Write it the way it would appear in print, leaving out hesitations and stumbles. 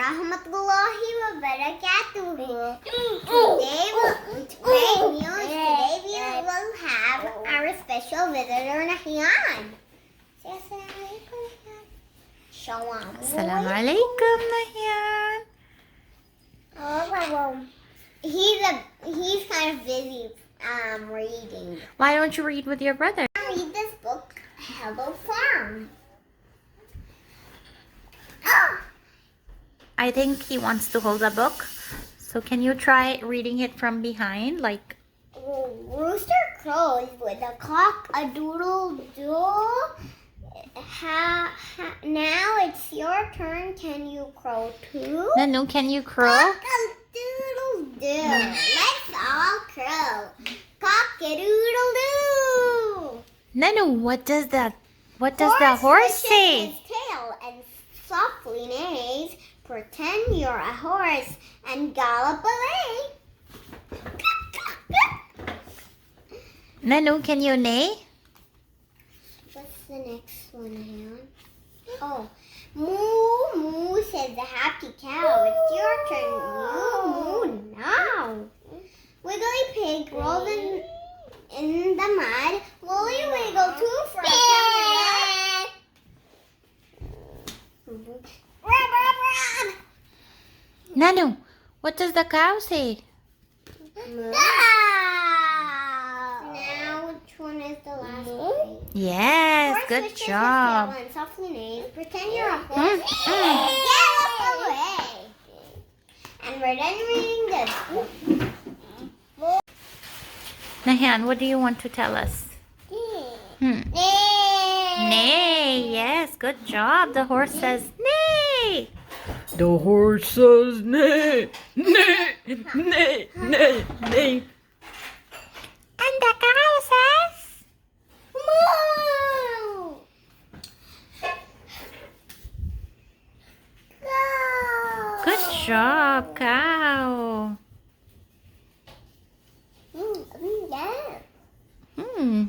warahmatullahi wabarakatuh. Today we will have our special visitor, Nahian. Say assalamualaikum, Nahian. Shalom. Assalamualaikum, Nahian. He's kind of busy reading. Why don't you read with your brother? Read this book, Hello Farm. I think he wants to hold a book. So can you try reading it from behind? Like, Rooster crows with a cock a doodle doo. Now it's your turn. Can you crow too? Nanu, can you crow? Cock a doodle doo. Let's all crow. Cock a doodle doo. Nanu, what does the horse say? His tail and softly neighs. Pretend you're a horse and gallop away. Nanu, can you neigh? What's the next one, Hannah? Oh, moo moo says the happy cow. It's your turn. Moo moo now. Wiggly pig rolls in the mud. Woolly wiggle too for a carrot. Rub, rub, rub. Nanu, what does the cow say? Moo. Now, which one is the last one? Yes, Horse good wishes his job. tail and softly neighs. Pretend you're a horse. Gallop away. And we're done reading this. Nahian, what do you want to tell us? Neigh. Neigh, yes, good job. The horse says neigh. The horse says neigh, neigh, neigh, neigh, neigh. And the cow says Moo. Go. good job, cow. Yeah. Hmm.